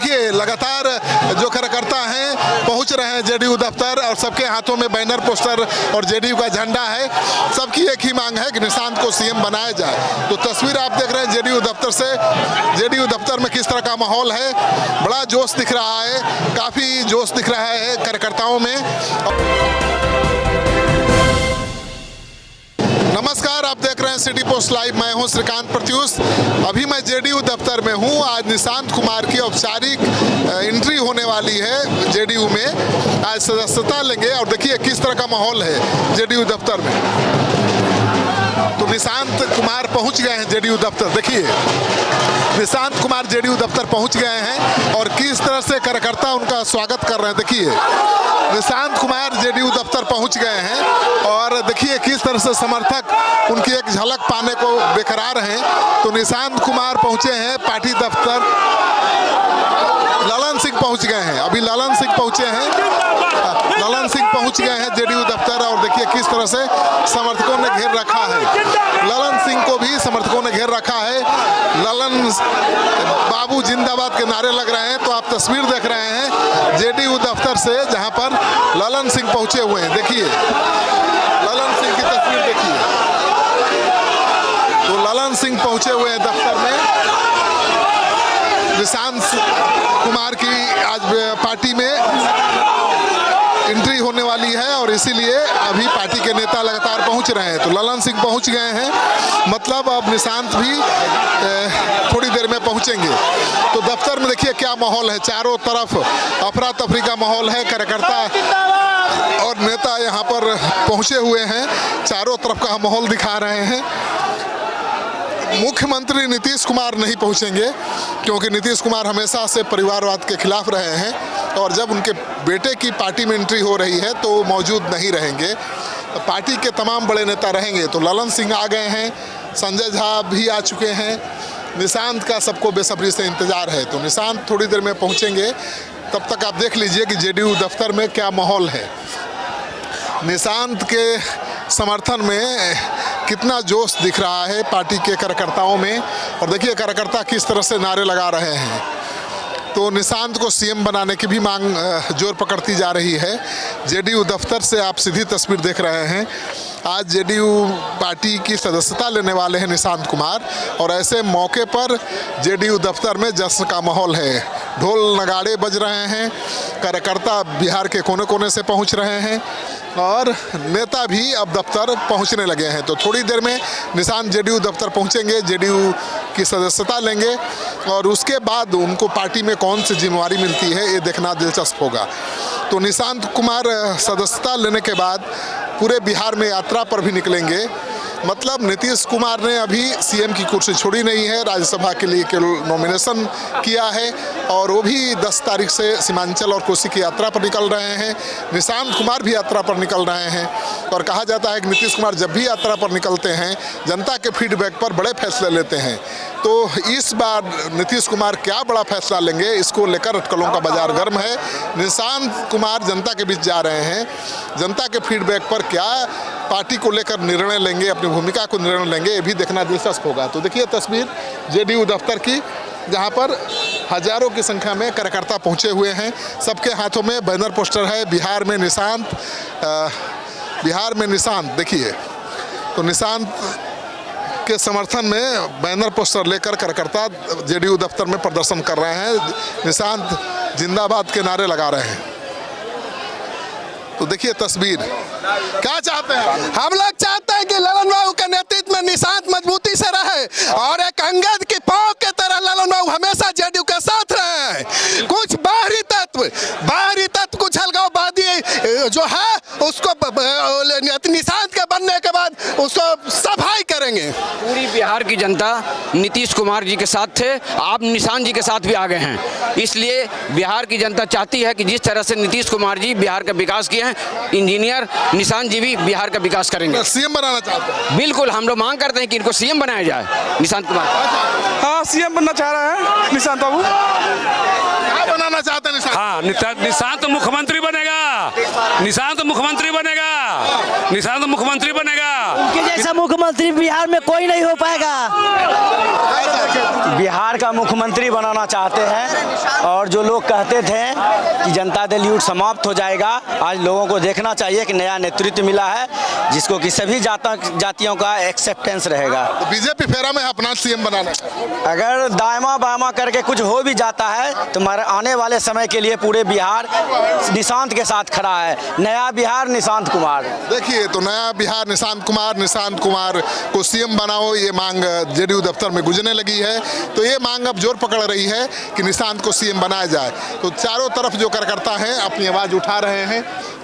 देखिए लगातार जो कार्यकर्ता हैं पहुंच रहे हैं जेडीयू दफ्तर और सबके हाथों में बैनर पोस्टर और जेडीयू का झंडा है। सबकी एक ही मांग है कि निशांत को सीएम बनाया जाए। तो तस्वीर आप देख रहे हैं जेडीयू दफ्तर से। जेडीयू दफ्तर में किस तरह का माहौल है, बड़ा जोश दिख रहा है, काफ़ी जोश दिख रहा है कार्यकर्ताओं में। नमस्कार, आप देख रहे हैं सिटी पोस्ट लाइव। मैं हूं श्रीकांत प्रत्युष। अभी मैं जेडीयू दफ्तर में हूं। आज निशांत कुमार की औपचारिक एंट्री होने वाली है जेडीयू में। आज सदस्यता लेंगे और देखिए किस तरह का माहौल है जेडीयू दफ्तर में। तो निशांत कुमार पहुंच गए हैं जेडीयू दफ्तर। देखिए निशांत कुमार जेडीयू दफ्तर पहुंच गए हैं और किस तरह से कार्यकर्ता उनका स्वागत कर रहे हैं। देखिए निशांत कुमार जेडीयू दफ्तर पहुंच गए हैं और देखिए किस तरह से समर्थक उनकी एक झलक पाने को बेकरार हैं। तो निशांत कुमार पहुंचे हैं पार्टी दफ्तर। ललन सिंह पहुंच गए हैं, अभी ललन सिंह पहुंचे हैं। ललन सिंह पहुंच गए हैं जेडीयू दफ्तर और देखिए किस तरह से समर्थकों ने घेर रखा है। ललन सिंह को भी समर्थकों ने घेर रखा है। ललन बाबू जिंदाबाद के नारे लग रहे हैं। तो आप तस्वीर देख रहे हैं जेडीयू दफ्तर से, जहां पर ललन सिंह पहुंचे हुए हैं। देखिए ललन सिंह की तस्वीर देखिए। तो ललन सिंह पहुंचे हुए हैं दफ्तर में। निशांत कुमार की आज पार्टी में एंट्री होने वाली है और इसीलिए अभी पार्टी के नेता लगातार पहुंच रहे हैं। तो ललन सिंह पहुंच गए हैं, मतलब अब निशांत भी थोड़ी देर में पहुंचेंगे। तो दफ्तर में देखिए क्या माहौल है, चारों तरफ अफरा तफरी का माहौल है। कार्यकर्ता और नेता यहाँ पर पहुंचे हुए हैं, चारों तरफ का माहौल दिखा रहे हैं। मुख्यमंत्री नीतीश कुमार नहीं पहुंचेंगे क्योंकि नीतीश कुमार हमेशा से परिवारवाद के खिलाफ रहे हैं और जब उनके बेटे की पार्टी में एंट्री हो रही है तो मौजूद नहीं रहेंगे। पार्टी के तमाम बड़े नेता रहेंगे। तो ललन सिंह आ गए हैं, संजय झा भी आ चुके हैं। निशांत का सबको बेसब्री से इंतजार है। तो निशांत थोड़ी देर में पहुंचेंगे। तब तक आप देख लीजिए कि जेडीयू दफ्तर में क्या माहौल है। निशांत के समर्थन में कितना जोश दिख रहा है पार्टी के कार्यकर्ताओं में। और देखिए कार्यकर्ता किस तरह से नारे लगा रहे हैं। तो निशांत को सीएम बनाने की भी मांग जोर पकड़ती जा रही है। जेडीयू दफ्तर से आप सीधी तस्वीर देख रहे हैं। आज जेडीयू पार्टी की सदस्यता लेने वाले हैं निशांत कुमार और ऐसे मौके पर जेडीयू दफ्तर में जश्न का माहौल है। ढोल नगाड़े बज रहे हैं, कार्यकर्ता बिहार के कोने कोने से पहुंच रहे हैं और नेता भी अब दफ्तर पहुंचने लगे हैं। तो थोड़ी देर में निशांत जेडीयू दफ्तर पहुंचेंगे, जेडीयू की सदस्यता लेंगे और उसके बाद उनको पार्टी में कौन सी जिम्मेवारी मिलती है ये देखना दिलचस्प होगा। तो निशांत कुमार सदस्यता लेने के बाद पूरे बिहार में यात्रा पर भी निकलेंगे। मतलब नीतीश कुमार ने अभी सीएम की कुर्सी छोड़ी नहीं है, राज्यसभा के लिए नॉमिनेशन किया है और वो भी 10 तारीख से सीमांचल और कोसी की यात्रा पर निकल रहे हैं। निशांत कुमार भी यात्रा पर निकल रहे हैं और कहा जाता है कि नीतीश कुमार जब भी यात्रा पर निकलते हैं जनता के फीडबैक पर बड़े फैसले लेते हैं। तो इस बार नीतीश कुमार क्या बड़ा फैसला लेंगे, इसको लेकर अटकलों का बाजार गर्म है। निशांत कुमार जनता के बीच जा रहे हैं, जनता के फीडबैक पर क्या पार्टी को लेकर निर्णय लेंगे, अपनी भूमिका को निर्णय लेंगे, ये भी देखना दिलचस्प होगा। तो देखिए तस्वीर जेडीयू दफ्तर की, जहां पर हजारों की संख्या में कार्यकर्ता पहुंचे हुए हैं। सबके हाथों में बैनर पोस्टर है, बिहार में निशांत। देखिए तो निशांत के समर्थन में बैनर पोस्टर लेकर कार्यकर्ता जेडीयू दफ्तर में प्रदर्शन कर रहे हैं, निशांत जिंदाबाद के नारे लगा रहे हैं। तो देखिए तस्वीर, क्या चाहते हैं? हम लोग चाहते हैं कि ललन बाबू के नेतृत्व में निशांत मजबूती से रहे और एक अंगद की पांव के तरह ललन बाबू हमेशा जेडीयू के साथ रहे। कुछ बाहरी तत्व कुछ अलगाववादी जो है उसको निशांत के बनने के बाद उसको सफाई करेंगे। पूरी बिहार की जनता नीतीश कुमार जी के साथ थे, आप निशांत जी के साथ भी आ गए हैं। इसलिए बिहार की जनता चाहती है कि जिस तरह से नीतीश कुमार जी बिहार का विकास किए हैं, इंजीनियर निशांत जी भी बिहार का विकास करेंगे। सीएम बनाना चाहते हैं? बिल्कुल, हम लोग मांग करते हैं कि इनको सीएम बनाया जाए। निशांत कुमार हाँ सीएम बनना चाह रहा है निशांत बाबू। क्या बनाना चाहते हैं निशांत? हाँ निशांत मुख्यमंत्री बनेगा। निशांत मुख्यमंत्री बनेगा, निशांत मुख्यमंत्री बनेगा। उनके जैसा मुख्यमंत्री बिहार में कोई नहीं हो पाएगा। बिहार का मुख्यमंत्री बनाना चाहते हैं और जो लोग कहते थे कि जनता दल यूथ समाप्त हो जाएगा, आज लोगों को देखना चाहिए कि नया नेतृत्व मिला है जिसको कि सभी जातियों का एक्सेप्टेंस रहेगा। तो बीजेपी फेरा में है अपना सीएम बनाना। अगर दायमा बायमा करके कुछ हो भी जाता है तो हमारे आने वाले समय के लिए पूरे बिहार निशांत के साथ खड़ा है। नया बिहार निशांत कुमार। देखिए, तो नया बिहार निशांत कुमार को सीएम बनाओ, ये मांग जेडीयू दफ्तर में गुजरने लगी है। तो ये मांग अब जोर पकड़ रही है कि निशांत को सीएम बनाया जाए। तो चारों तरफ जो कार्यकर्ता हैं अपनी आवाज़ उठा रहे हैं।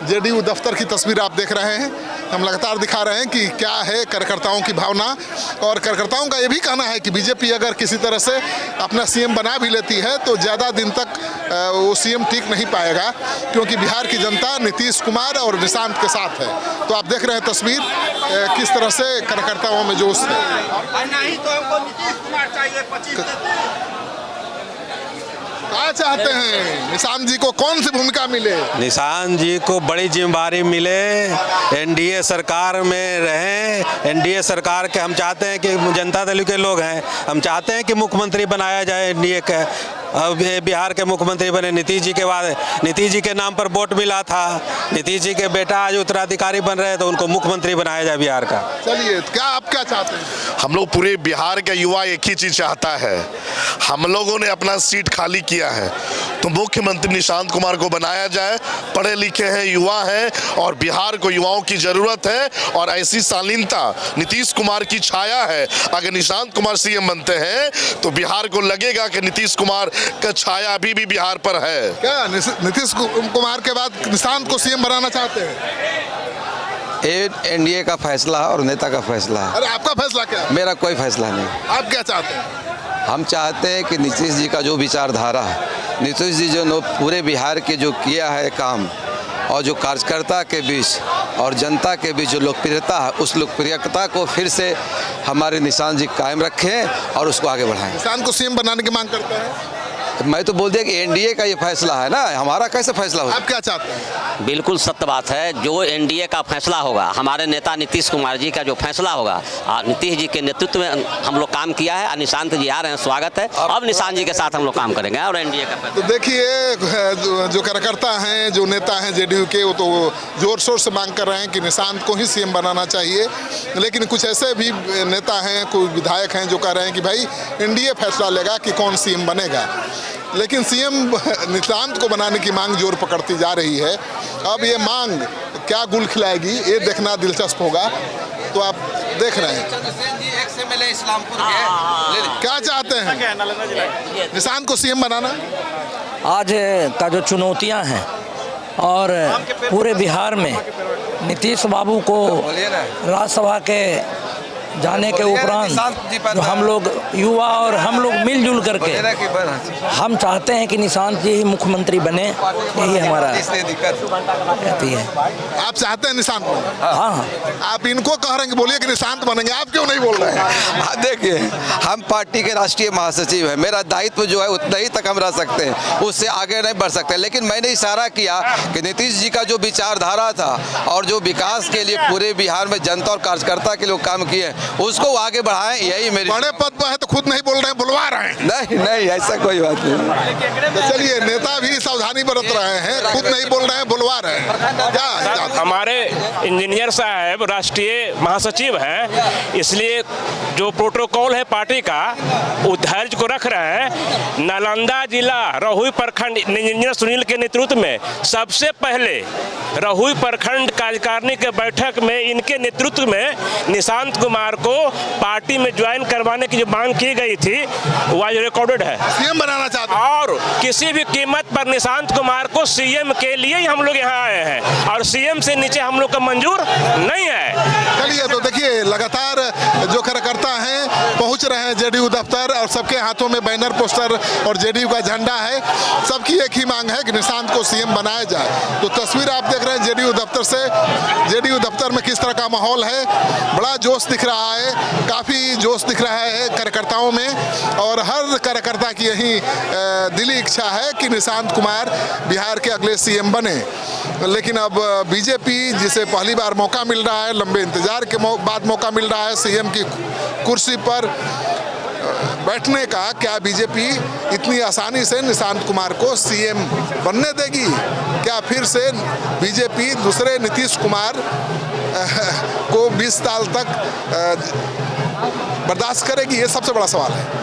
जेडीयू दफ्तर की तस्वीर आप देख रहे हैं, हम लगातार दिखा रहे हैं कि क्या है कार्यकर्ताओं की भावना। और कार्यकर्ताओं का ये भी कहना है कि बीजेपी अगर किसी तरह से अपना सीएम बना भी लेती है तो ज़्यादा दिन तक वो सीएम टिक नहीं पाएगा, क्योंकि बिहार की जनता नीतीश कुमार और निशांत के साथ है। तो आप देख रहे हैं तस्वीर किस तरह से कार्यकर्ताओं में जोश है। क्या चाहते हैं निशांत जी को, कौन सी भूमिका मिले? निशांत जी को बड़ी जिम्मेदारी मिले, एनडीए सरकार में रहें। एनडीए सरकार के हम चाहते हैं कि जनता दल के लोग हैं, हम चाहते हैं कि मुख्यमंत्री बनाया जाए एनडीए का। अब ये बिहार के मुख्यमंत्री बने नीतीश जी के बाद, नीतीश जी के नाम पर वोट मिला था, नीतीश जी के बेटा आज उत्तराधिकारी बन रहे हैं तो उनको मुख्यमंत्री बनाया जाए बिहार का। चलिए, क्या आप क्या चाहते हैं? हम लोग पूरे बिहार का युवा एक ही चीज़ चाहता है। हम लोगों ने अपना सीट खाली किया है तो मुख्यमंत्री निशांत कुमार को बनाया जाए। पढ़े लिखे हैं, युवा हैं और बिहार को युवाओं की ज़रूरत है। और ऐसी शालीनता नीतीश कुमार की छाया है। अगर निशांत कुमार सीएम बनते हैं तो बिहार को लगेगा कि नीतीश कुमार का छाया अभी भी बिहार पर है। क्या नीतीश कुमार के बाद निशांत को सीएम बनाना चाहते हैं? ये एनडीए का फैसला है और नेता का फैसला है। अरे आपका फैसला क्या है? मेरा कोई फैसला नहीं। आप क्या चाहते हैं? हम चाहते हैं कि नीतीश जी का जो विचारधारा है, नीतीश जी जो पूरे बिहार के जो किया है काम, और जो कार्यकर्ता के बीच और जनता के बीच जो लोकप्रियता है, उस लोकप्रियता को फिर से हमारे निशांत जी कायम रखें और उसको आगे बढ़ाएं। निशांत को सीएम बनाने की मांग करते हैं। मैं तो बोल दिया कि एनडीए का ये फैसला है ना, हमारा कैसे फैसला होगा? आप क्या चाहते हैं? बिल्कुल सत्य बात है। जो एनडीए का फैसला होगा, हमारे नेता नीतीश कुमार जी का जो फैसला होगा, नीतीश जी के नेतृत्व में हम लोग काम किया है। निशांत जी आ रहे हैं, स्वागत है। अब निशांत जी के साथ हम लोग काम करेंगे और एनडीए का। तो देखिए, जो कार्यकर्ता हैं, जो नेता हैं जेडीयू के, वो तो जोर शोर से मांग कर रहे हैं कि निशांत को ही सीएम बनाना चाहिए। लेकिन कुछ ऐसे भी नेता हैं, कोई विधायक हैं जो कह रहे हैं कि भाई एनडीए फैसला लेगा कि कौन सीएम बनेगा। लेकिन सीएम निशांत को बनाने की मांग जोर पकड़ती जा रही है। अब ये मांग क्या गुल खिलाएगी, ये देखना दिलचस्प होगा। तो आप देख रहे हैं क्या चाहते हैं निशांत को सीएम बनाना। आज का जो चुनौतियां हैं और पूरे बिहार में नीतीश बाबू को राज्यसभा के जाने के उपरांत जो हम लोग युवा और हम लोग मिलजुल करके हम चाहते हैं कि निशांत जी ही मुख्यमंत्री बने। यही हमारा कहती है। आप चाहते हैं निशांत को? हाँ। आप इनको कह रहे हैं कि बोलिए कि निशांत बनेंगे, आप क्यों नहीं बोल रहे हैं? देखिए, हम पार्टी के राष्ट्रीय महासचिव हैं, मेरा दायित्व जो है उतना ही तक हम रह सकते हैं, उससे आगे नहीं बढ़ सकते। लेकिन मैंने इशारा किया कि नीतीश जी का जो विचारधारा था और जो विकास के लिए पूरे बिहार में जनता और कार्यकर्ता के लोग काम किए, उसको आगे बढ़ाएं। यही मेरी बड़े पद पर है तो खुद नहीं बोल रहे हैं, बुलवा रहे हैं। नहीं, ऐसा कोई बात नहीं। तो चलिए, नेता भी सावधानी बरत रहे हैं, खुद नहीं बोल रहे हैं, बुलवा रहे हैं। क्या हमारे इंजीनियर साहब राष्ट्रीय महासचिव हैं, इसलिए जो प्रोटोकॉल है पार्टी का वो धैर्य को रख रहे हैं। नालंदा जिला रहुई प्रखंड इंजीनियर सुनील के नेतृत्व में सबसे पहले रहुई प्रखंड कार्यकारिणी के बैठक में इनके नेतृत्व में निशांत कुमार को पार्टी में ज्वाइन करवाने की जो मांग की गई थी वो आज रिकॉर्डेड है। सीएम बनाना चाहते हैं और किसी भी कीमत पर निशांत कुमार को सीएम के लिए ही हम लोग यहाँ आए हैं और सीएम से नीचे हम लोग का मंजूर नहीं है। चलिए, तो देखिए, लगातार जो कार्यकर्ता हैं पहुंच रहे हैं जेडीयू दफ्तर और सबके हाथों में बैनर पोस्टर और जेडीयू का झंडा है। सबकी की एक ही मांग है कि निशांत को सीएम बनाया जाए। तो तस्वीर आप देख रहे हैं जेडीयू दफ्तर से, जेडीयू दफ्तर में किस तरह का माहौल है। बड़ा जोश दिख रहा है, काफ़ी जोश दिख रहा है कार्यकर्ताओं में, और हर कार्यकर्ता की यही दिली इच्छा है कि निशांत कुमार बिहार के अगले सीएम बने। लेकिन अब बीजेपी, जिसे पहली बार मौका मिल रहा है, लंबे इंतजार के बाद मौका मिल रहा है सीएम की कुर्सी पर बैठने का, क्या बीजेपी इतनी आसानी से निशांत कुमार को सीएम बनने देगी? क्या फिर से बीजेपी दूसरे नीतीश कुमार को 20 साल तक बर्दाश्त करेगी? ये सबसे बड़ा सवाल है।